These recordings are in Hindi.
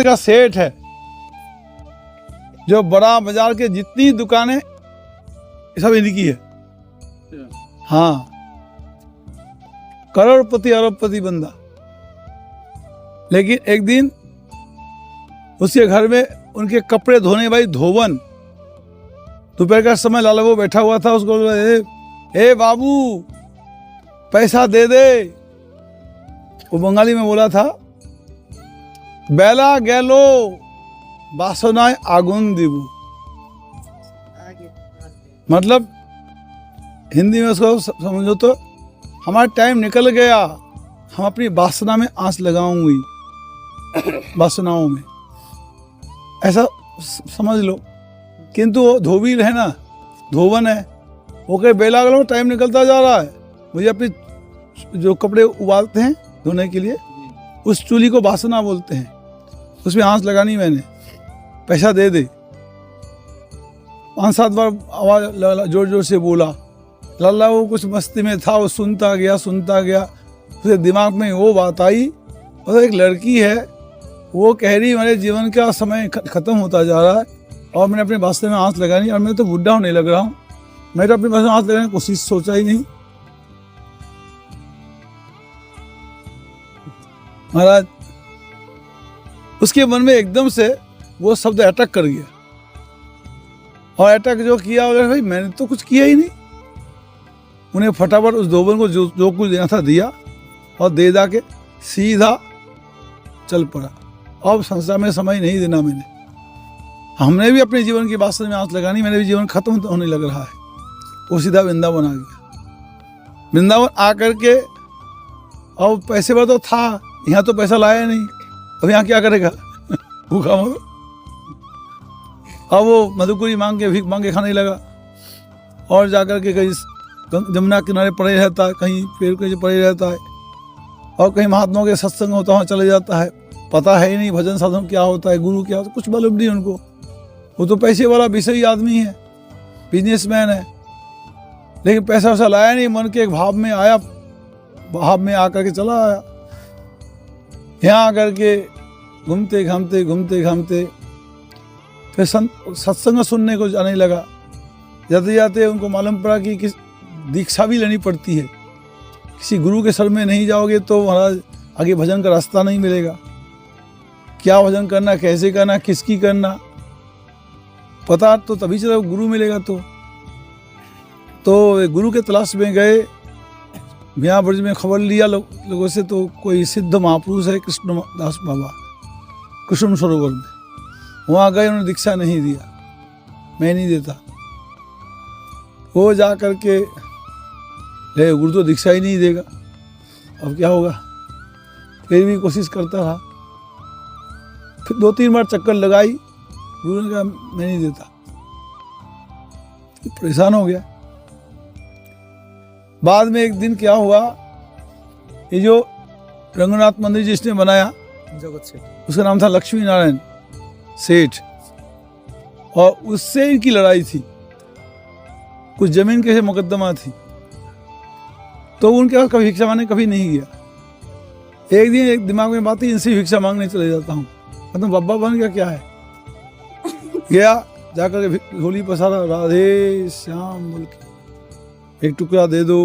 का सेठ है, जो बड़ा बाजार के जितनी दुकानें सब इनकी है। हाँ, करोड़पति अरबपति बंदा। लेकिन एक दिन उसके घर में उनके कपड़े धोने वाली धोवन, दोपहर का समय लाला वो बैठा हुआ था, उसको ए बाबू पैसा दे दे। वो बंगाली में बोला था, बेला गेलो बासनाय आगुन दिबू। मतलब हिंदी में उसको समझो तो हमारा टाइम निकल गया, हम अपनी वासना में आंच लगाऊंगी, वासनाओं में, ऐसा समझ लो। किंतु वो धोबी है ना, धोवन है, वो कहे बेला गेलो टाइम निकलता जा रहा है, मुझे अपनी जो कपड़े उबालते हैं धोने के लिए उस चूल्ही को वासना बोलते हैं, उसमें आंच लगानी मैंने, पैसा दे दे। 5-7 बार आवाज जोर जोर से बोला। लाला वो कुछ मस्ती में था, वो सुनता गया, उसके दिमाग में वो बात आई, और एक लड़की है वो कह रही मेरे जीवन का समय खत्म होता जा रहा है और मैंने अपने वास्ते में आंच लगानी, और मैं तो बुढ़ा होने लग रहा हूँ, मैं तो अपने वास्ते में आंच लगाने की कोशिश सोचा ही नहीं। महाराज उसके मन में एकदम से वो शब्द अटक कर गया, और अटक जो किया, भाई मैंने तो कुछ किया ही नहीं। उन्हें फटाफट उस धोबन को जो कुछ देना था दिया, और दे दा के सीधा चल पड़ा। अब संसार में समय नहीं देना मैंने, हमने भी अपने जीवन की वासना में आंच लगानी, मैंने भी जीवन खत्म होने लग रहा है। वो सीधा वृंदावन आ गया। वृंदावन आकर के अब पैसे पर तो था, यहाँ तो पैसा लाया नहीं, अब यहाँ क्या करेगा भूखा मरो। अब वो मधुकुरी मांग के, भीख मांग के खाने लगा, और जाकर के कहीं जमुना किनारे पड़े रहता है, कहीं पेड़ के पड़े रहता है, और कहीं महात्माओं के सत्संग होता वहाँ चले जाता है। पता है ही नहीं भजन साधन क्या होता है, गुरु क्या होता है, कुछ मालूम नहीं उनको। वो तो पैसे वाला विषयी आदमी है, बिजनेसमैन है, लेकिन पैसा वैसा लाया नहीं, मन के एक भाव में आया, भाव में आकर के चला आया। यहाँ आकर के घूमते घामते फिर सत्संग सुनने को जाने लगा। जाते जाते उनको मालूम पड़ा कि दीक्षा भी लेनी पड़ती है, किसी गुरु के शरण में नहीं जाओगे तो महाराज आगे भजन का रास्ता नहीं मिलेगा। क्या भजन करना, कैसे करना, किसकी करना, पता तो तभी चला गुरु मिलेगा। तो गुरु के तलाश में गए, मियाँ ब्रज में खबर लिया लोगों से, तो कोई सिद्ध महापुरुष है कृष्ण दास बाबा, कृष्ण सरोवर में, वहाँ गए, उन्होंने दीक्षा नहीं दिया, मैं नहीं देता। वो जा करके ले गुरु तो दीक्षा ही नहीं देगा, अब क्या होगा। फिर भी कोशिश करता रहा, फिर 2-3 बार चक्कर लगाई, गुरु ने कहा मैं नहीं देता, परेशान हो गया। बाद में एक दिन क्या हुआ, ये जो रंगनाथ मंदिर जिसने बनाया जगत सेठ, उसका नाम था लक्ष्मी नारायण सेठ, और उससे इनकी लड़ाई थी, कुछ जमीन के मुकदमा थी, तो उनके पास कभी भिक्षा मांगने कभी नहीं गया। एक दिन एक दिमाग में बात ही, इनसे भिक्षा मांगने चले जाता हूँ, मतलब बाबा बन गया क्या है। गया, जाकर के झोली पसारा, राधे श्याम बोल के, एक टुकड़ा दे दो।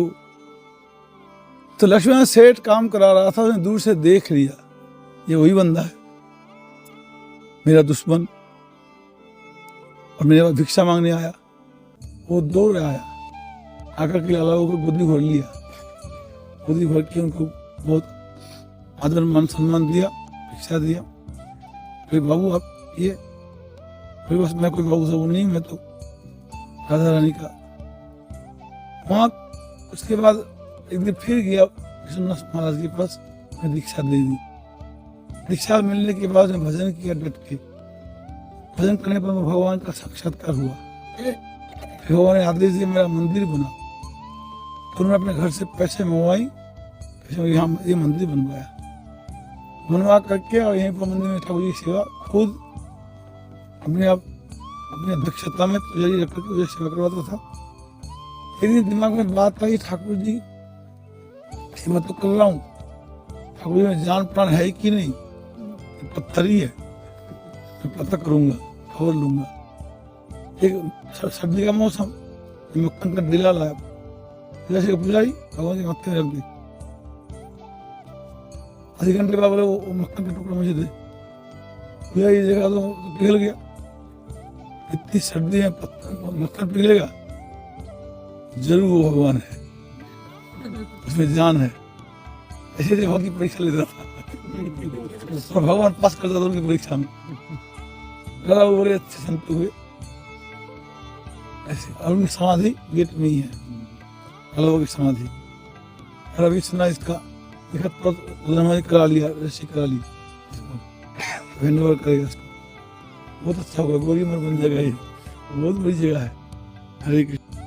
तो लक्ष्मण सेठ काम करा रहा था, उसने दूर से देख लिया, ये वही बंदा है मेरा दुश्मन, और मेरे पास भिक्षा मांगने आया। वो दौड़ आया, आकर के लाला को गोदी भर लिया, गोदी भर के उनको बहुत आदर मान सम्मान दिया, भिक्षा दिया। फिर बाबू आप ये, फिर बस मैं कोई बाबू सब नहीं, मैं तो राधा रानी का। वहाँ उसके बाद एक दिन फिर गया कृष्णदास महाराज के पास, मैं दीक्षा दे दी। दीक्षा मिलने के बाद मैं भजन किया डट के, भजन करने पर भगवान का साक्षात्कार हुआ। फिर भगवान ने आदेश दिया, मेरा मंदिर बना। तो उन्होंने अपने घर से पैसे मंगवाई, फिर यहाँ ये मंदिर बनवाया, बनवा करके, और यहीं पर मंदिर में ठाकुर जी की सेवा खुद अपने आप अपनी अध्यक्षता में पुजारी रख करके सेवा करवाता था। एक दिन दिमाग में बात आई, ठाकुर जी सेवा तो कर रहा हूँ, ठाकुर जी में जान प्राण है कि नहीं, पत्थर ही है, मैं पता करूंगा, खबर लूंगा। एक सर्दी का मौसम, मक्खन का डिला लाया, डिला से पुजारी भगवान के मत्थे में रख दी। आधे घंटे बाद बोले वो मक्खन का टुकड़ा मुझे दे। पुजारी देखा तो पिघल गया। इतनी सर्दी है मक्खन पिघलेगा? जरूर वो भगवान है, उसमें जान है। ऐसे भगवान की परीक्षा लेता था और भगवान पास करता था उनकी परीक्षा में। दादा वो बड़े अच्छे संत हुए ऐसे। और उनकी समाधि गेट में ही है, अलावा की समाधि। अभी सुना इसका करा लिया, रजिस्ट्री करा ली, हैंडओवर करेगा इसको। बहुत अच्छा होगा, गौरी मर बन जाएगा ये, बहुत बड़ी जगह है। हरे कृष्ण।